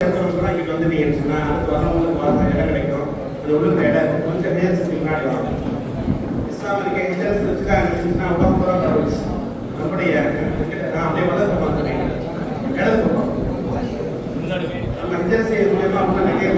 இங்கே வந்துட்டீங்கன்னு சொன்னால் அடுத்து வரவங்களுக்கு பார்த்த இடம் கிடைக்கும். அது ஒழுங்கு இடம் கொஞ்சம் நேரத்துக்கு முன்னாடி வாங்க. இஸ்லாமிக் எக்ஸ்டென்ஸ் வச்சுதான் இருந்துச்சுன்னா உடம்பு பூரா பரவிச்சு. நம்முடைய நான் அப்படியே வளர்த்து பார்த்துட்டேன். இடத்துக்கு போகிறோம். நம்ம இன்ஜென்ஸ் செய்ய மூலயமா முன்னாடியே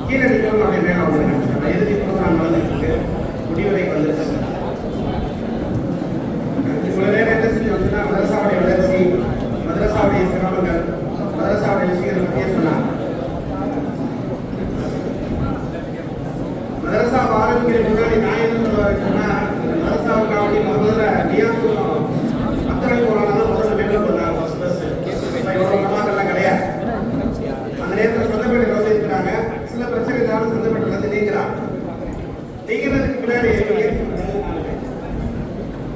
கீழே நிற்கணும் அப்படின்னு நேரம் வந்து எதிர்த்து ப்ரோக்ராம் வளர்ந்துருக்கு. முடிவுரைக்கு வந்துருச்சு. இவ்வளோ நேரம் என்ன செஞ்சு வந்துன்னா மதரசாவுடைய வளர்ச்சி, மதரசாவுடைய சிரமங்கள், மதரசாவுடைய விஷயங்களை பற்றியே சொன்னாங்க. மதரசா ஆரம்பிக்கிற முன்னாடி நான் என்ன சொல்லுவாரு சொன்னா, மதரசாவுக்காக முதல்ல நியாசம் அத்தனை போனாலும் முதல்ல வெளில போனாங்க. இவ்வளோ நல்லாக்கெல்லாம் கிடையாது. அந்த நேரத்தில் சொந்தப்பேட்டை வந்து இருக்கிறாங்க. சில பிரச்சனைகளான சொந்தப்பேட்டை வந்து நீங்கிறாங்க. நீங்கிறதுக்கு பின்னாடி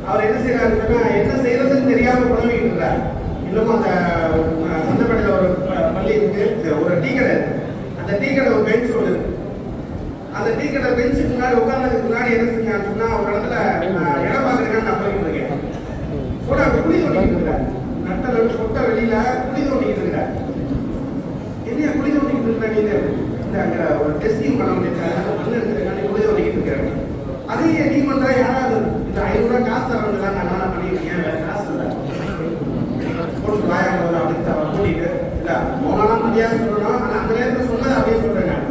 அவர் என்ன செய்யறாரு சொன்னா, என்ன செய்யறதுன்னு தெரியாம புலம்பிட்டு இருக்கிறார். இன்னமும் அந்த சொந்தப்பேட்டையில ஒரு பள்ளி இருக்கு, ஒரு டீ கடை. அந்த டீ கடை ஒரு பெஞ்ச் ஒன்று இருக்கு. அந்த டீ கடை பெஞ்சுக்கு முன்னாடி உட்கார்ந்ததுக்கு முன்னாடி என்ன செஞ்சான்னு சொன்னா, ஒரு இடத்துல இடம் பார்க்கறதுக்காக நான் போயிட்டு இருக்கேன். கூட அங்க குழி தோண்டிட்டு இருக்கிறார். நட்ட சொட்ட வெளியில குழி தோண்டிட்டு இருக்கிறார். என்ன குழி தோண்டிட்டு இருக்கிற நீங்க இந்த அங்க ஒரு டெஸ்டிங் பண்ண முடியாது குழி தோண்டிட்டு இருக்கிறாங்க. அதையே நீ பண்ற யாராவது இந்த 500 ரூபாய் காசு தரவங்க நான் பண்ணிருக்கேன், வேற காசு இல்லை போட்டு வாயாங்க அப்படின்னு கூட்டிட்டு இல்ல மோனாலாம் முடியாது சொல்லணும். ஆனா அந்த நேரத்தில் சொன்னது அப்படியே சொல்றேன். நான்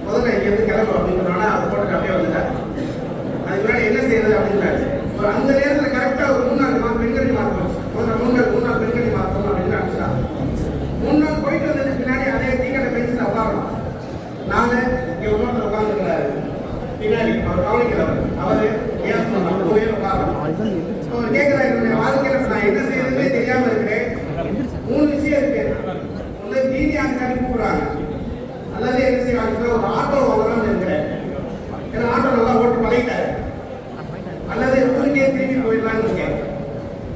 முதல்ல இங்கிருந்து கிளம்பு அப்படிங்கிறனால அதை போட்டு அப்படியே வந்துட்டாரு. அதுக்கு முன்னாடி என்ன செய்யறது அப்படின்றாரு. அந்த நேரத்தில் கரெக்டா ஒரு 3 நாள் பெண்கணி மாற்றம், 3 நாள் பெண்கணி மாற்றம் அப்படின்னு நினைச்சாங்க. 3 நாள் போயிட்டு வந்ததுக்கு பின்னாடி அதே டீக்கடை பெஞ்சில் உட்காரணும். நானு இங்க இன்னொருத்தர் உட்கார்ந்துருக்கிறாரு பின்னாடி, அவர் கவனிக்கிறவர், அவரு ஏன் சொன்னாங்க உட்காரணும். அவர் கேட்கிறாரு, என்னுடைய வாழ்க்கையில நான் என்ன செய்யறதுமே தெரியாம இருக்கிறேன். 3 விஷயம் இருக்கு. ஒண்ணு டிடி ஆட்காரி கூப்பிடுறாங்க, அல்லது என்ன செய்வாங்க ஒரு ஆட்டோ வாங்கலாம்னு இருக்கிறேன், ஏன்னா ஆட்டோ நல்லா ஓட்டு பழகிட்டாரு, அல்லது ஊருக்கே திரும்பி போயிடலான்னு இருக்கேன்.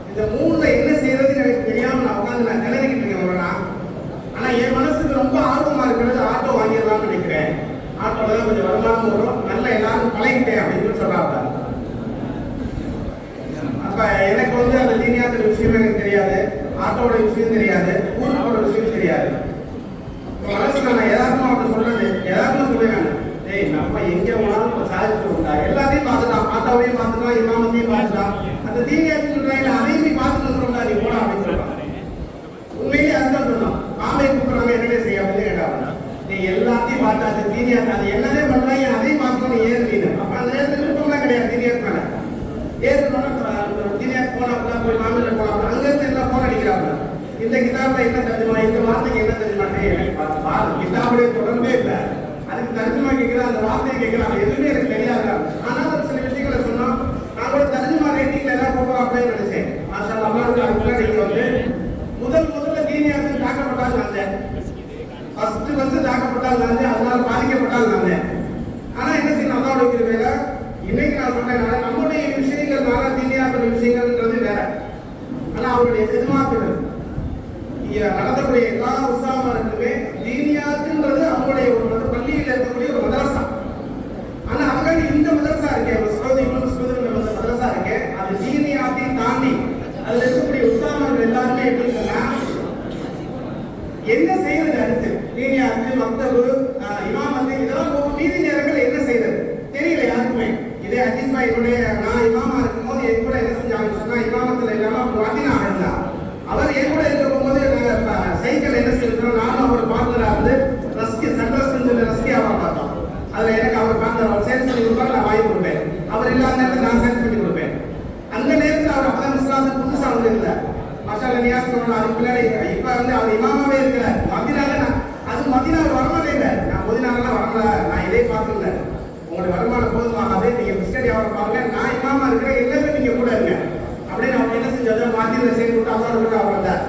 இந்த 3ல என்ன செய்யறதுன்னு எனக்கு தெரியாம நான் உட்காந்து நான் கிளறிக்கிட்டு இருக்கேன். ஆனா என் மனசுக்கு ரொம்ப ஆர்வமா இருக்கிறது ஆட்டோ வாங்கிடலாம்னு நினைக்கிறேன். ஆட்டோல தான் கொஞ்சம் வருமானம் வரும், நல்லா எல்லாரும் பழகிட்டேன் அப்படின்னு சொல்றாங்க. அப்ப எனக்கு வந்து அந்த தீனியாத்திர விஷயம் எனக்கு தெரியாது, ஆட்டோட விஷயம் தெரியாது, ஊரோட விஷயம் தெரியாது. மனசுல நான் எதார்த்தமா அப்படி சொல்றது, எதார்த்தமா சொல்லுவேன். ஏய் நம்ம எங்க போனாலும் சாதிச்சு உண்டா, எல்லாத்தையும் பார்த்துட்டான், ஆட்டோவையும் பார்த்துட்டான், இமாமத்தையும் பார்த்துட்டான், அந்த தீனியாத்திர சொல்றாங்க அதையும் பார்த்துட்டு வந்துடும்டா நீ போடா அப்படின்னு சொல்றான். உண்மையிலே அதுதான் சொன்னான். ஆமை கூப்பிடுறாங்க என்னவே செய்ய அப்படின்னு கேட்டாங்க. நீ எல்லாத்தையும் பார்த்தாச்சு தீனியாத்த, அது என்னதே பண்றாங்க அதையும் பார்க்கணும் ஏறுறீங்க. அப்ப அந்த நேரத்தில் விருப்பம்லாம் கிடையாது. தீனியாத் மேல ஏறுனா தீனியாத் போனா போய் மாமியில போனா அங்க இருந்து எல்லாம் போன் அடிக்கிறாங்க. இந்த கிதாபை என்ன தெரியுமா, இந்த வார்த்தைக்கு என்ன தெரியுமா, கிதாபுடைய தொடர்பே இல்லை. அதுக்கு தர்ஜுமா கேட்கிற அந்த வார்த்தையை கேட்கிறாங்க, எதுவுமே எனக்கு தெரியாது. ஆனால் சில விஷயங்களை சொன்னோம். நான் கூட தர்ஜுமா ரேட்டிங்ல எல்லாம் போகிறோம் அப்படின்னு நினைச்சேன். மாஷா அல்லாஹ் அதுக்குள்ள நீங்க வந்து முதல்ல தீனியாத்துக்கு தாக்கப்பட்டால் நான் ஃபர்ஸ்ட் தாக்கப்பட்டால் நான், அதனால பாதிக்கப்பட்டால் நான். ஆனா என்ன செய்யணும், அல்லாஹ் வைக்கிற வேலை. இன்னைக்கு நான் சொன்னேன், நம்முடைய விஷயங்கள் தீனியாத்துடைய விஷயங்கள்ன்றது வேற. ஆனா அவருடைய எதிர்மார்கள் நடத்தக்கூடிய எல்லா உற்சாகமாருக்குமே தீனியாத்துன்றது அவங்களுடைய ஒரு பள்ளியில் இருக்கக்கூடிய ஒரு மதரசா. ஆனா அங்க இந்த மதரசா இருக்கேன், மதரசா இருக்கேன், அது தீனியாத்தையும் தாண்டி அதுல இருக்கக்கூடிய உற்சாகமார்கள் எல்லாருமே எப்படி சொன்னா என்ன செய்யறது, அடுத்து தீனியாத்து மக்தபு இமாமத்து இதெல்லாம் மீதி நேரங்கள் என்ன செய்யறது தெரியல யாருக்குமே. இதே அஜிஸ்மா என்னுடைய நான் இமாமா இருக்கும்போது என் கூட என்ன செஞ்சாங்கன்னு சொன்னா, இமாமத்துல இல்லாம வாத்தினா இருந்தா அவர் என் கூட இருக்க போகும்போது சைக்கிள் என்ன செய்யறோம், நானும் அவர் பார்ட்னரா இருந்து ரஸ்கி சண்டஸ்ன்னு ரஸ்கியாவா பார்த்தோம். அதுல எனக்கு அவர் பார்ட்னர் அவர் சேர்த்து பண்ணி கொடுப்பாரு, நான் வாங்கி கொடுப்பேன். அவர் இல்லாத நேரத்தில் நான் சேர்த்து பண்ணி கொடுப்பேன். அந்த நேரத்தில் அவர் அப்பதான் இஸ்லாத்துக்கு புதுசா வந்து இல்லை. மசாலா நியாஸ் அதுக்கு பின்னாடி இப்ப வந்து அவர் இமாமாவே இருக்கிறார். மதினால அது மதினா வரமாட்டே இல்லை. நான் புதினாலாம் வரல, நான் இதே பார்க்கல. உங்களுடைய வருமானம் போதுமாகாதே, நீங்க பிஸ்கட் வியாபாரம் பாருங்க, நான் இமாமா இருக்கிறேன், எல்லாமே நீங்க கூட இருங்க அப்படின்னு அவங்க என்ன செஞ்சாங்க, மதியில சேர்ந்து விட்டு அவரோட கூட அவர் வந்தார்.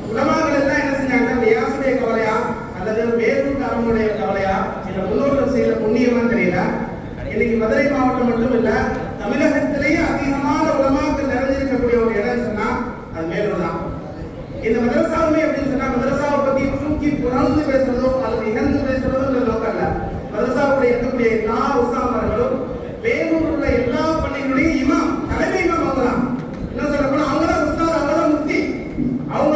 உலமாக்கள் எல்லாம் என்ன செஞ்சாங்க, நியாசுடைய கவலையா அல்லது வேறூர்காரனுடைய கவலையா இல்ல முன்னோர்கள் செய்த புண்ணியமான்னு தெரியல. இன்னைக்கு மதுரை மாவட்டம் மட்டும் இல்ல, தமிழகத்திலேயே அதிகமான உலமாக்கள் நிறைஞ்சிருக்கக்கூடிய ஒரு இடம் சொன்னா அது மேலூர் தான். இந்த மதரசாவுமே அப்படின்னு சொன்னா மதரசாவை பத்தி தூக்கி புறந்து பேசுறதோ அல்லது இகழ்ந்து பேசுறதோ நோக்கம் இல்ல. மதரசாவுடைய இருக்கக்கூடிய எல்லா உஸ்தாமார்களும் வேலூர் உள்ள எல்லா பள்ளிகளுடைய இமாம் தலைமை இமாம் அவங்க தான். என்ன சொல்ல போனா அவங்கதான் உஸ்தாத், அவங்கதான் முக்தி. அவங்க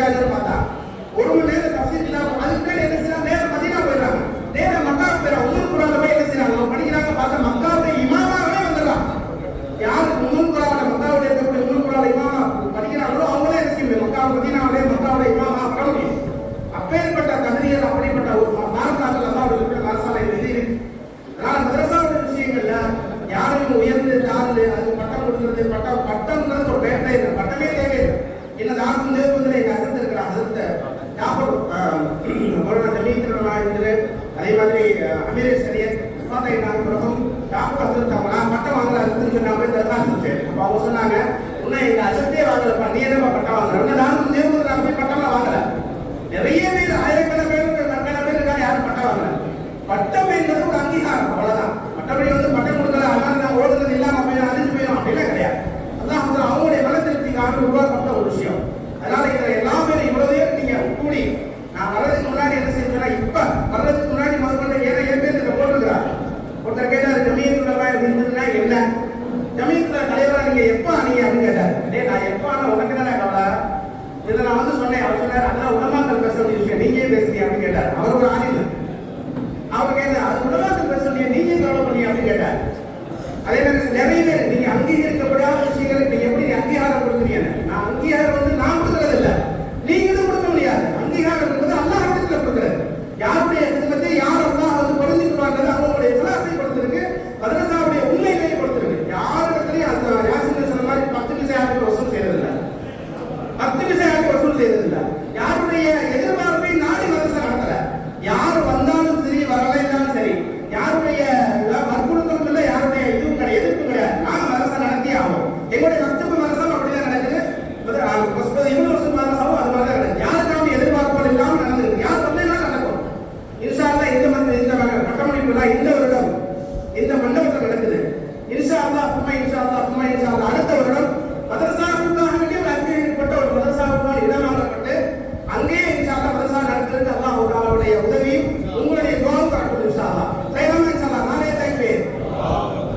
இருக்காங்கன்னு பார்த்தா 1 மணி நேரம் தஃசீர் இல்லாம அதுக்கு மேல என்ன செய்யறாங்க, நேரம் மதீனா போயிடுறாங்க, நேரம் மக்காவுக்கு போயிடுறாங்க. உம்முல் குரான்ல போய் என்ன செய்யறாங்க, அவங்க படிக்கிறாங்க. பார்த்தா மக்காவுடைய இமாமாவே வந்துடுறாங்க. யாரு உம்முல் குரான்ல மக்காவுடைய இருக்கக்கூடிய உம்முல் குரான்ல இமாமா படிக்கிறாங்களோ அவங்களே என்ன செய்ய முடியும், மதீனாவுடைய மக்காவுடைய இமாமா ஆக முடியும். அப்பேற்பட்ட தகுதிகள், அப்படிப்பட்ட ஒரு மார்க்காக்கள் அல்லாஹ் இருக்கிற அரசாலை இருக்கு. அதனால மதரசாவுடைய விஷயங்கள்ல யாரையும் உயர்ந்து தாழ்ந்து அதுக்கு பட்டம் கொடுக்கிறது, பட்டம்ன்றது ஒரு வேட்டை, பட்டமே தேவையில்லை. என்னது ஆகும் நேர்வதில் எங்க அசத்து இருக்கிறாங்க. அதற்கு ஞாபகம் ஜமீத்திரமா இருக்குது. அதே மாதிரி அமீரேஷ் சரியர் பிறகும் டாக்டர் அசத்துட்டாங்களா பட்டம் வாங்கல அசத்துன்னு சொன்னாங்க. தர்காசு அப்போ அவங்க சொன்னாங்க, இன்னும் எங்க அசத்தே வாங்கலப்பா, நீ என்னப்பா பட்டம் வாங்கல. நானும் நேர்வதில் நான் போய் பட்டம்லாம் வாங்கல. நிறைய பேர் ஆயிரக்கணக்கான பேர் இருக்காங்க, யாரும் பட்டம் வாங்கல. பட்டம் என்பது ஒரு அங்கீகாரம், அவ்வளவுதான். மற்றபடி பட்டம் கொடுக்கல, அதனால நான் ஓடுறது இல்லாம போய் அழிஞ்சு போயிடும் அப்படிலாம் கிடையாது. அதான் அவங்களுடைய மனத்திற்காக உருவாக்கப்பட்ட ஒரு விஷயம். அதனால இதுல எல்லாமே இவ்வளவு பேர் நீங்க கூடி நான் வர்றதுக்கு முன்னாடி என்ன செய்யணும்னா, இப்ப வர்றதுக்கு முன்னாடி முதல்ல ஏன் பேர் இதை போட்டிருக்கிறார். ஒருத்தர் கேட்டார், ஜமீயத்துல்லா இருந்ததுன்னா என்ன, ஜமீயத்துல தலைவரா நீங்க எப்ப ஆனீங்க அப்படின்னு கேட்டார். நான் எப்ப ஆனா உனக்கு தானே கவலை, இதை நான் சொன்னேன். அவர் சொன்னார், அதெல்லாம் உலமாக்கள் பேச வேண்டிய விஷயம், நீங்க பேசுறீங்க அப்படின்னு கேட்டார். அவர் ஒரு ஆணில் அவர் கேட்டார், அது உலமாக்கள் பேச வேண்டிய நீங்க கவலை பண்ணி அப்படின்னு கேட்டார். அதே மாதிரி நிறைய பேர் நீங்க அங்கீகரிக்கப்படாத விஷயங்களுக்கு நீங்க எப்படி அங்கீகாரம் கொடுக்குறீங்க. நான் அங்கீகாரம் நான் கொடுக்கறது இல்லை, நீங்களும் கொடுக்க முடியாது. அங்கீகாரம் என்பது அல்லாஹ் இடத்துல கொடுக்கிறது. யாருடைய குடும்பத்தை யார் அல்லாஹ் பொருந்திக்குவாங்க, அவங்களுடைய இஸ்லாத்தை கொடுத்திருக்கு, மதரசாவுடைய உண்மைகளை கொடுத்திருக்கு. யாரிடத்திலையும் அந்த யாசின் சொன்ன மாதிரி 10 பைசாவுக்கு வசூல் செய்யறதில்லை, 10 பைசாவுக்கு வசூல் செய்யறதில்லை. யாருடைய எதிர்பார்ப்பை நாடி மதரசா நடத்தல. யார் வந்தாலும் சரி, வரலைன்னாலும் சரி, யாருடைய வற்புறுத்தலும் இல்லை, யாருடைய இதுவும் கிடையாது, எதிர்ப்பு கிடையாது. நாங்க மதரசா நடத்தி ஆகும். எங்களுடைய மக்தபு மதரசாவும் அப்படிதான் நடக்குது. இவ்வளவு வருஷம் மதரசாவும் அது மாதிரி தான் நடக்குது. யாருக்காவது எதிர்பார்ப்புகள் இல்லாமல் நடந்திருக்கு. யார் வந்தாலும் நடக்கும். இன்ஷா அல்லாஹ் இந்த பட்டமளிப்பு இந்த வருடம் இந்த மண்டபத்தில் நடக்குது. இன்ஷா அல்லாஹ் அடுத்த வருடம் மதரசாவுக்காக வேண்டிய ஒரு அங்கீகரிக்கப்பட்ட ஒரு மதரசாவுக்கான இடம் வாங்கப்பட்டு அங்கேயே இன்ஷா அல்லாஹ் மதரசா நடத்துறதுக்கு அல்லாஹ் அவருடைய உதவியும் உங்களுடைய துவாவும் காட்டும். இன்ஷா அல்லாஹ் நானே தைப்பேன்.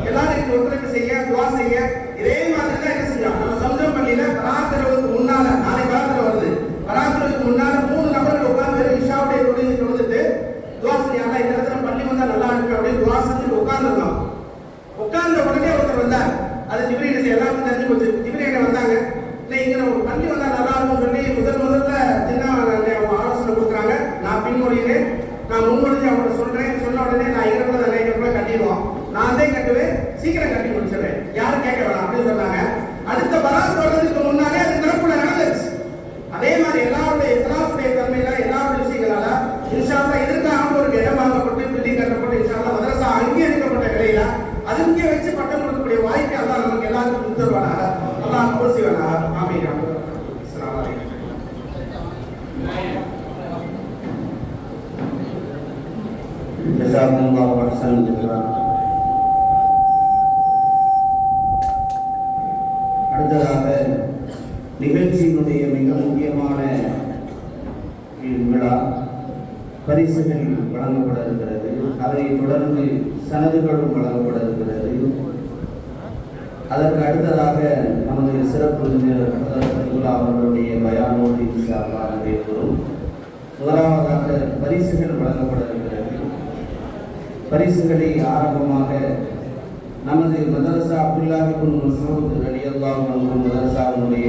எல்லாரும் ஒத்துழைப்பு செய்ய, துவா செய்ய. இதே மாதிரி தான் என்ன செஞ்சோம், நம்ம சம்சம் பள்ளியில பராத்திரவுக்கு முன்னால, நாளை பராத்திரம் வருது, பராத்திரவுக்கு முன்னால 3 நபர்கள் உட்கார்ந்து வெறும் இஷாவுடைய தொழுதுட்டு துவா செய்யாங்க. இந்த இடத்துல பள்ளி வந்தா நல்லா இருக்கு அப்படின்னு துவா செஞ்சு உட்கார்ந்துருந்தோம். உட்கார்ந்த உடனே ஒருத்தர் வந்தார். அது ஜிப்ரீல் எல்லாருக்கும் தெரிஞ்சு போச்சு. ஜிப்ரீல் வந்தாங்க, இல்லை இங்க ஒரு பள்ளி வந்தா நல்லா இருக்கும்னு சொல்லி முதல்ல சின்ன ஆலோசனை கொடுக்குறாங்க. நான் பின்மொழியினேன், நான் முன்மொழிஞ்சு அவங்களை சொல்றேன். சொன்ன உடனே நான் இங்கே கட்டிடுவோம், நான் தான் கட்டுவேன், சீக்கிரம் கட்டி முடிச்சிடுறேன், யாரும் கேட்க வேணாம் அப்படின்னு சொன்னாங்க. அடுத்த பராத் வர்றதுக்கு முன்னாலே அது திறப்புல நடந்துச்சு. அதே மாதிரி எல்லாருடைய இஸ்லாமுடைய தன்மையில எல்லாருடைய விஷயங்களால இன்ஷா அல்லாஹ் இதற்காக ஒரு இடம் வாங்கப்பட்டு பில்டிங் கட்டப்பட்டு இன்ஷா அல்லாஹ் மதரசா அங்கீகரிக்கப்பட்ட நிலையில அது இங்கே வச்சு பட்டம் கொடுக்கக்கூடிய வாய்ப்பு அல்லாஹ் நமக்கு எல்லாருக்கும் கொடுத்துருவானாக, அல்லாஹ் பூசிவானாக. ஆமீன். அஸ்ஸலாமு அலைக்கும். ஜஸாக்கல்லாஹு அஹ்ஸனல் ஜஸா. அடுத்ததாக நிகழ்ச்சியினுடைய மிக முக்கியமான விழா பரிசுகள் வழங்கப்பட இருக்கிறது. அதனைத் தொடர்ந்து சனதுகளும் வழங்கப்பட இருக்கிறது. அதற்கு அடுத்ததாக நமது சிறப்பு விருந்தினர் அவர்களுடைய பயானோடு இன்ஷா அல்லாஹ் நடைபெறும். முதலாவதாக பரிசுகள் வழங்கப்பட இருக்கிறது. பரிசுகளை ஆரம்பமாக நமது மதரசா அப்துல்லாஹ் இப்னு மஸ்ஊத் ரலியல்லாஹு அன்ஹு மதரசாவுடைய